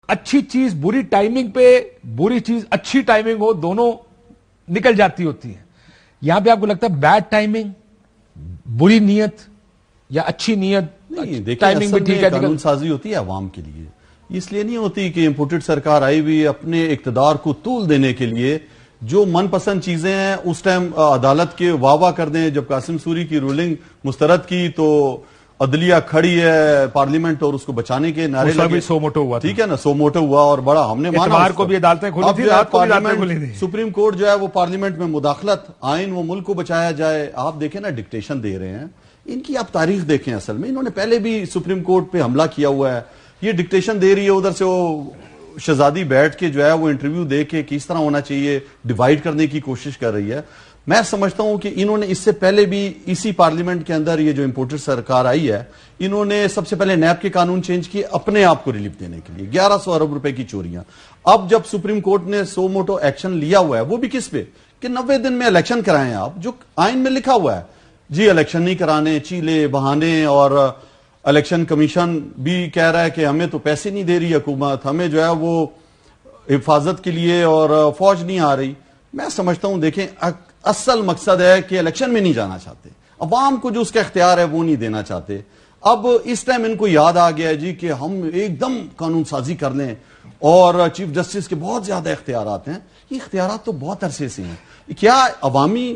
اچھی چیز بری ٹائمنگ پہ، بری چیز اچھی ٹائمنگ ہو، دونوں نکل جاتی ہوتی ہے. یہاں پہ آپ کو لگتا ہے بیڈ ٹائمنگ، بری نیت یا اچھی نیت؟ ٹائمنگ بھی ٹھیک ہے. قانون سازی ہوتی ہے عوام کے لیے، اس لیے نہیں ہوتی کہ امپورٹڈ سرکار آئی ہوئی اپنے اقتدار کو طول دینے کے لیے جو من پسند چیزیں ہیں اس ٹائم عدالت کے واہ کر دیں. جب قاسم سوری کی رولنگ مسترد کی تو عدلیہ کھڑی ہے پارلیمنٹ اور اس کو بچانے کے نعرے لگے. سو موٹو ہوا، ٹھیک ہے نا، سو موٹو ہوا اور بڑا ہم نے مانا. اتوار کو بھی عدالتیں کھلی تھی، رات کو بھی عدالتیں کھلی تھی. سپریم کورٹ جو ہے وہ پارلیمنٹ میں مداخلت، آئین و ملک کو بچایا جائے. آپ دیکھیں نا ڈکٹیشن دے رہے ہیں. ان کی آپ تاریخ دیکھیں، اصل میں انہوں نے پہلے بھی سپریم کورٹ پہ حملہ کیا ہوا ہے. یہ ڈکٹیشن دے رہی ہے، ادھر سے وہ شہزادی بیٹھ کے جو ہے وہ انٹرویو دے کے کس طرح ہونا چاہیے ڈیوائیڈ کرنے کی کوشش کر رہی ہے. میں سمجھتا ہوں کہ انہوں نے اس سے پہلے بھی اسی پارلیمنٹ کے اندر یہ جو امپورٹڈ سرکار آئی ہے، انہوں نے سب سے پہلے نیب کے قانون چینج کیے اپنے آپ کو ریلیف دینے کے لیے. 1100 ارب روپے کی چوریاں. اب جب سپریم کورٹ نے سو موٹو ایکشن لیا ہوا ہے، وہ بھی کس پہ کہ 90 دن میں الیکشن کرائیں آپ، جو آئین میں لکھا ہوا ہے. جی الیکشن نہیں کرانے، چیلے بہانے، اور الیکشن کمیشن بھی کہہ رہا ہے کہ ہمیں تو پیسے نہیں دے رہی حکومت، ہمیں جو ہے وہ حفاظت کے لیے اور فوج نہیں آ رہی. میں سمجھتا ہوں دیکھیں اصل مقصد ہے کہ الیکشن میں نہیں جانا چاہتے، عوام کو جو اس کا اختیار ہے وہ نہیں دینا چاہتے. اب اس ٹائم ان کو یاد آ گیا ہے جی کہ ہم ایک دم قانون سازی کر لیں، اور چیف جسٹس کے بہت زیادہ اختیارات ہیں. یہ اختیارات تو بہت عرصے سے ہیں. کیا عوامی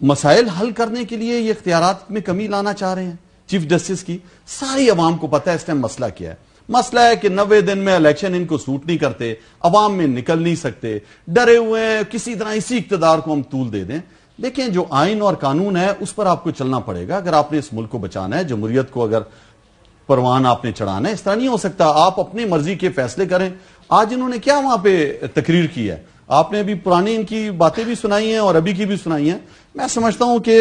مسائل حل کرنے کے لیے یہ اختیارات میں کمی لانا چاہ رہے ہیں چیف جسٹس کی؟ ساری عوام کو پتہ ہے اس ٹائم مسئلہ کیا ہے. مسئلہ ہے کہ 90 دن میں الیکشن ان کو سوٹ نہیں کرتے، عوام میں نکل نہیں سکتے، ڈرے ہوئے ہیں کسی طرح اسی اقتدار کو ہم طول دے دیں. دیکھیں جو آئین اور قانون ہے اس پر آپ کو چلنا پڑے گا اگر آپ نے اس ملک کو بچانا ہے. جمہوریت کو اگر پروان آپ نے چڑھانا ہے، اس طرح نہیں ہو سکتا آپ اپنی مرضی کے فیصلے کریں. آج انہوں نے کیا وہاں پہ تقریر کی ہے؟ آپ نے ابھی پرانی ان کی باتیں بھی سنائی ہیں اور ابھی کی بھی سنائی ہیں. میں سمجھتا ہوں کہ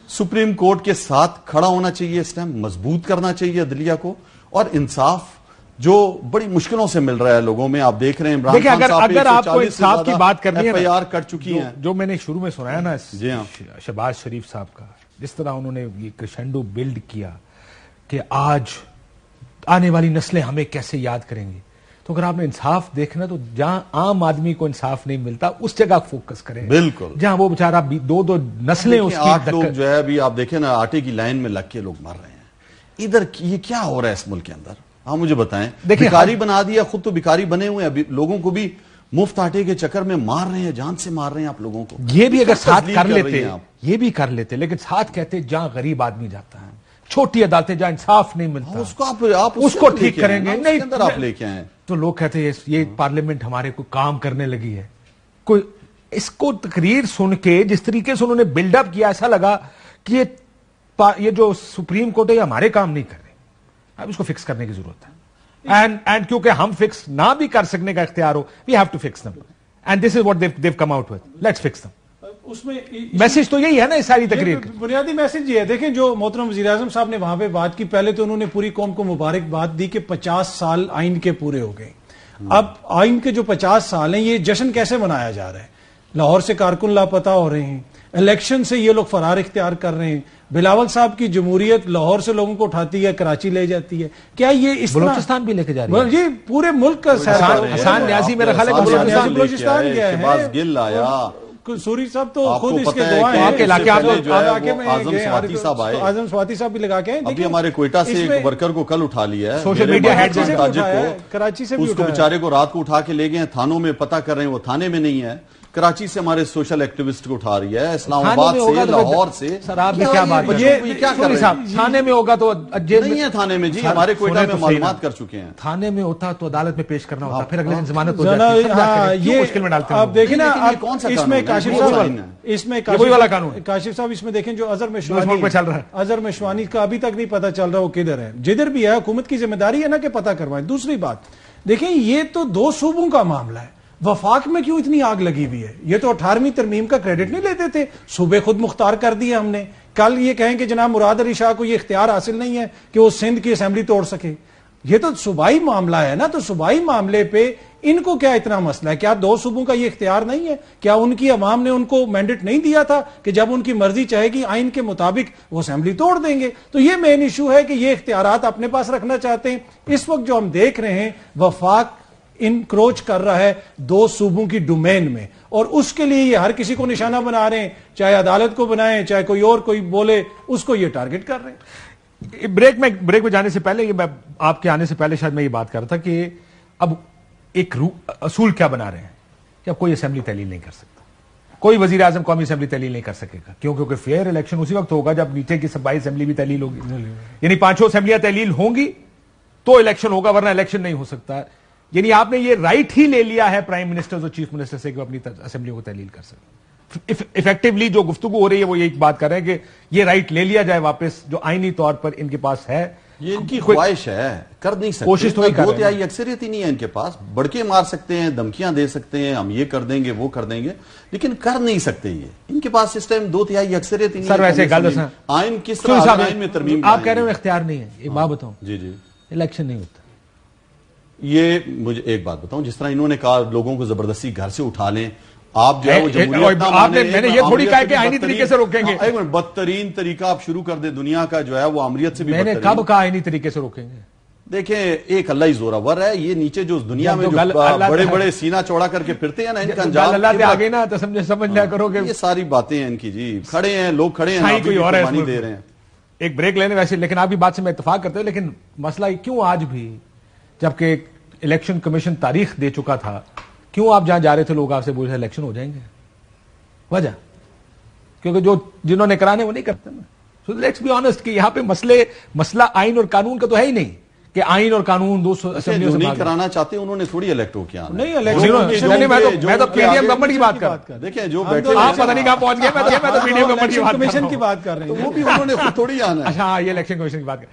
سپریم کورٹ کے ساتھ کھڑا ہونا چاہیے، اس ٹائم مضبوط کرنا چاہیے عدلیہ کو، اور انصاف جو بڑی مشکلوں سے مل رہا ہے لوگوں میں. آپ دیکھ رہے ہیں عمران خان صاحب اگر آپ کو انصاف کی بات کرنی ہے، ایف آئی آر کٹ چکی ہیں. جو میں نے شروع میں سنایا نا جی ہاں شہباز شریف صاحب کا، جس طرح انہوں نے یہ کرشنڈو بلڈ کیا کہ آج آنے والی نسلیں ہمیں کیسے یاد کریں گی، تو اگر آپ نے انصاف دیکھنا تو جہاں عام آدمی کو انصاف نہیں ملتا اس جگہ فوکس کریں. بالکل. جہاں وہ بیچارہ دو نسلیں اس کی 8 لوگ جو ہے ابھی آپ دیکھیں نا آٹے کی لائن میں لگ کے لوگ مر رہے ہیں. ادھر یہ کیا ہو رہا ہے اس ملک کے اندر؟ ہاں مجھے بتائیں. بھکاری بنا دیا، خود تو بھکاری بنے ہوئے ہیں، لوگوں کو بھی مفت آٹے کے چکر میں مار رہے ہیں، جان سے مار رہے ہیں آپ لوگوں کو. یہ بھی اگر ساتھ کر لیتے، یہ بھی کر لیتے، لیکن ساتھ کہتے جہاں غریب آدمی جاتا ہے، چھوٹی عدالتیں جہاں انصاف نہیں ملتا، اس کو ٹھیک کریں گے. نہیں اندر آپ لے کے آئیں تو لوگ کہتے ہیں یہ پارلیمنٹ ہمارے کو کام کرنے لگی ہے. کوئی اس کو تقریر سن کے جس طریقے سے انہوں نے بلڈ اپ کیا، ایسا لگا کہ یہ جو سپریم کورٹ ہے یہ ہمارے کام نہیں کر رہے، اب اس کو فکس کرنے کی ضرورت ہے. اینڈ کیونکہ ہم فکس نہ بھی کر سکنے کا اختیار ہو، we have to fix them, and this is what they come out with, let's fix them. اس میں میسج تو یہی ہے نا اس ساری تقریر کا بنیادی میسج یہ ہے. دیکھیں جو محترم وزیر اعظم صاحب نے وہاں پہ بات کی، پہلے تو انہوں نے پوری قوم کو مبارکباد دی کہ 50 سال آئین کے پورے ہو گئے. اب آئین کے جو 50 سال ہیں یہ جشن کیسے منایا جا رہا ہے؟ لاہور سے کارکن لاپتہ ہو رہے ہیں، الیکشن سے یہ لوگ فرار اختیار کر رہے ہیں. بلاول صاحب کی جمہوریت لاہور سے لوگوں کو اٹھاتی ہے، کراچی لے جاتی ہے. کیا یہ اس بلوچستان بھی لے کے جا رہی ہے؟ جی پورے ملک کا حسان نیازی میرا خیال ہے بلوچستان گیا ہے. شہباز گل آیا، سوری صاحب تو خود اس کے گواہ ہیں. اعظم صاحب آئے، اعظم سواتی صاحب بھی لگا کے ابھی ہمارے کوئٹہ سے ایک ورکر کو کل اٹھا لیا ہے، سوشل میڈیا ہیڈ کراچی سے بھی اس کو بیچارے کو رات کو اٹھا کے لے گئے ہیں، تھانوں میں پتہ کر رہے ہیں وہ تھانے میں نہیں ہے. کراچی سے ہمارے سوشل ایکٹیوسٹ کو اٹھا رہی ہے، اسلام آباد سے، لاہور سے. سر آپ نے کیا بات کیا کر رہے ہیں؟ تھانے میں ہوگا تو نہیں ہے، تھانے میں جی ہمارے کوئٹہ میں معلومات کر چکے ہیں. تھانے میں ہوتا تو عدالت میں پیش کرنا ہوتا، پھر اگلے دن ضمانت ہو جاتی. یہ مشکل میں ڈالتے ہیں. آپ دیکھیں نا، کون سا اس میں کاشف صاحب، اس میں کاشف صاحب اس میں دیکھیں جو اظہر مشوانی کا ابھی تک نہیں پتا چل رہا وہ کدھر ہے. جدھر بھی ہے حکومت کی ذمہ داری ہے نا کہ پتہ کروائیں. دوسری بات دیکھیں، یہ تو 2 صوبوں کا معاملہ ہے. وفاق میں کیوں اتنی آگ لگی ہوئی ہے؟ یہ تو 18ویں ترمیم کا کریڈٹ نہیں لیتے تھے، صوبے خود مختار کر دیے ہم نے. کل یہ کہیں کہ جناب مراد علی شاہ کو یہ اختیار حاصل نہیں ہے کہ وہ سندھ کی اسمبلی توڑ سکے. یہ تو صوبائی معاملہ ہے نا, تو صوبائی معاملے پہ ان کو کیا اتنا مسئلہ ہے؟ کیا 2 صوبوں کا یہ اختیار نہیں ہے؟ کیا ان کی عوام نے ان کو مینڈیٹ نہیں دیا تھا کہ جب ان کی مرضی چاہے گی آئین کے مطابق وہ اسمبلی توڑ دیں گے؟ تو یہ مین ایشو ہے کہ یہ اختیارات اپنے پاس رکھنا چاہتے ہیں. اس وقت جو ہم دیکھ رہے ہیں وفاق انکروچ کر رہا ہے 2 صوبوں کی ڈومین میں, اور اس کے لیے یہ ہر کسی کو نشانہ بنا رہے ہیں, چاہے عدالت کو بنائیں, چاہے کوئی اور کوئی بولے, اس کو یہ ٹارگٹ کر رہے ہیں. بریک میں جانے سے پہلے, یہ آپ کے آنے سے پہلے شاید میں یہ بات کر رہا تھا کہ اب ایک اصول کیا بنا رہے ہیں کہ اب کوئی اسمبلی تحلیل نہیں کر سکتا, کوئی وزیر اعظم قومی اسمبلی تحلیل نہیں کر سکے گا, کیونکہ فیئر الیکشن اسی وقت ہوگا جب نیچے کی صوبائی اسمبلی بھی تحلیل ہوگی, یعنی 5 اسمبلیاں تحلیل ہوں گی تو الیکشن ہوگا, ورنہ الیکشن نہیں ہو سکتا. یعنی آپ نے یہ رائٹ ہی لے لیا ہے پرائم منسٹر اور چیف منسٹر سے کہ وہ اپنی اسمبلیوں کو تحلیل کر سکیں. افیکٹولی جو گفتگو ہو رہی ہے وہ یہ بات کر رہے ہیں کہ یہ رائٹ لے لیا جائے واپس, جو آئینی طور پر ان کے پاس ہے. یہ ان کی خواہش ہے, کر نہیں سکتے, کوشش تو ہی کر رہے ہیں. 2/3 اکثریت ہی نہیں ہے ان کے پاس. بڑکے مار سکتے ہیں, دھمکیاں دے سکتے ہیں, ہم یہ کر دیں گے وہ کر دیں گے, لیکن کر نہیں سکتے. یہ ان کے پاس اس ٹائم 2/3 اکثریت ہی نہیں ہے. سر ویسے گل آئین کس طرح آئین میں ترمیم آپ کہہ رہے ہیں اختیار نہیں ہے, ایک بات بتاؤں, جی جی الیکشن نہیں ہوتا. یہ مجھے ایک بات بتاؤں, جس طرح انہوں نے کہا لوگوں کو زبردستی گھر سے اٹھا لیں, آپ جو ہے وہ جمہوریت میں نے یہ تھوڑی کہا کہ آئینی طریقے سے روکیں گے. ایک منٹ, بدترین طریقہ آپ شروع کر دیں دنیا کا جو ہے وہ امریت سے بھی میں نے کب کہا آئینی طریقے سے روکیں گے؟ دیکھیں ایک اللہ ہی زوراور ہے. یہ نیچے جو دنیا میں بڑے بڑے سینہ چوڑا کر کے پھرتے ہیں نا, ان کا انجام اللہ سے آگے نا تو سمجھ لیا کرو کہ یہ ساری باتیں ہیں ان کی. جی کھڑے ہیں لوگ, کھڑے ہیں, کوئی اور پانی دے رہے ہیں. ایک بریک لینے ویسے, لیکن آپ کی بات سے میں اتفاق کرتے ہیں, لیکن مسئلہ کیوں آج بھی, جبکہ الیکشن کمیشن تاریخ دے چکا تھا, کیوں آپ جہاں جا رہے تھے لوگ آپ سے بول رہے الیکشن ہو جائیں گے؟ وجہ کیونکہ جو جنہوں نے کرانے وہ نہیں کرتے نا. سو لیٹس بی آنےسٹ کہ یہاں پہ مسئلہ آئین اور قانون کا تو ہے ہی نہیں کہ آئین اور قانون 2 اسمبلیوں سے نہیں کرانا چاہتے انہوں نے تھوڑی الیکٹ ہو کیا نہیں میں تو پی ڈی ایم گورنمنٹ کی بات کر رہا ہوں. دیکھیں جو بیٹھے آپ پتہ نہیں کہاں پہنچ گئے, میں تو پی ڈی ایم گورنمنٹ کی بات کر رہے ہیں. وہ بھی انہوں نے خود تھوڑی آنا ہے. اچھا یہ الیکشن کمیشن کی بات کر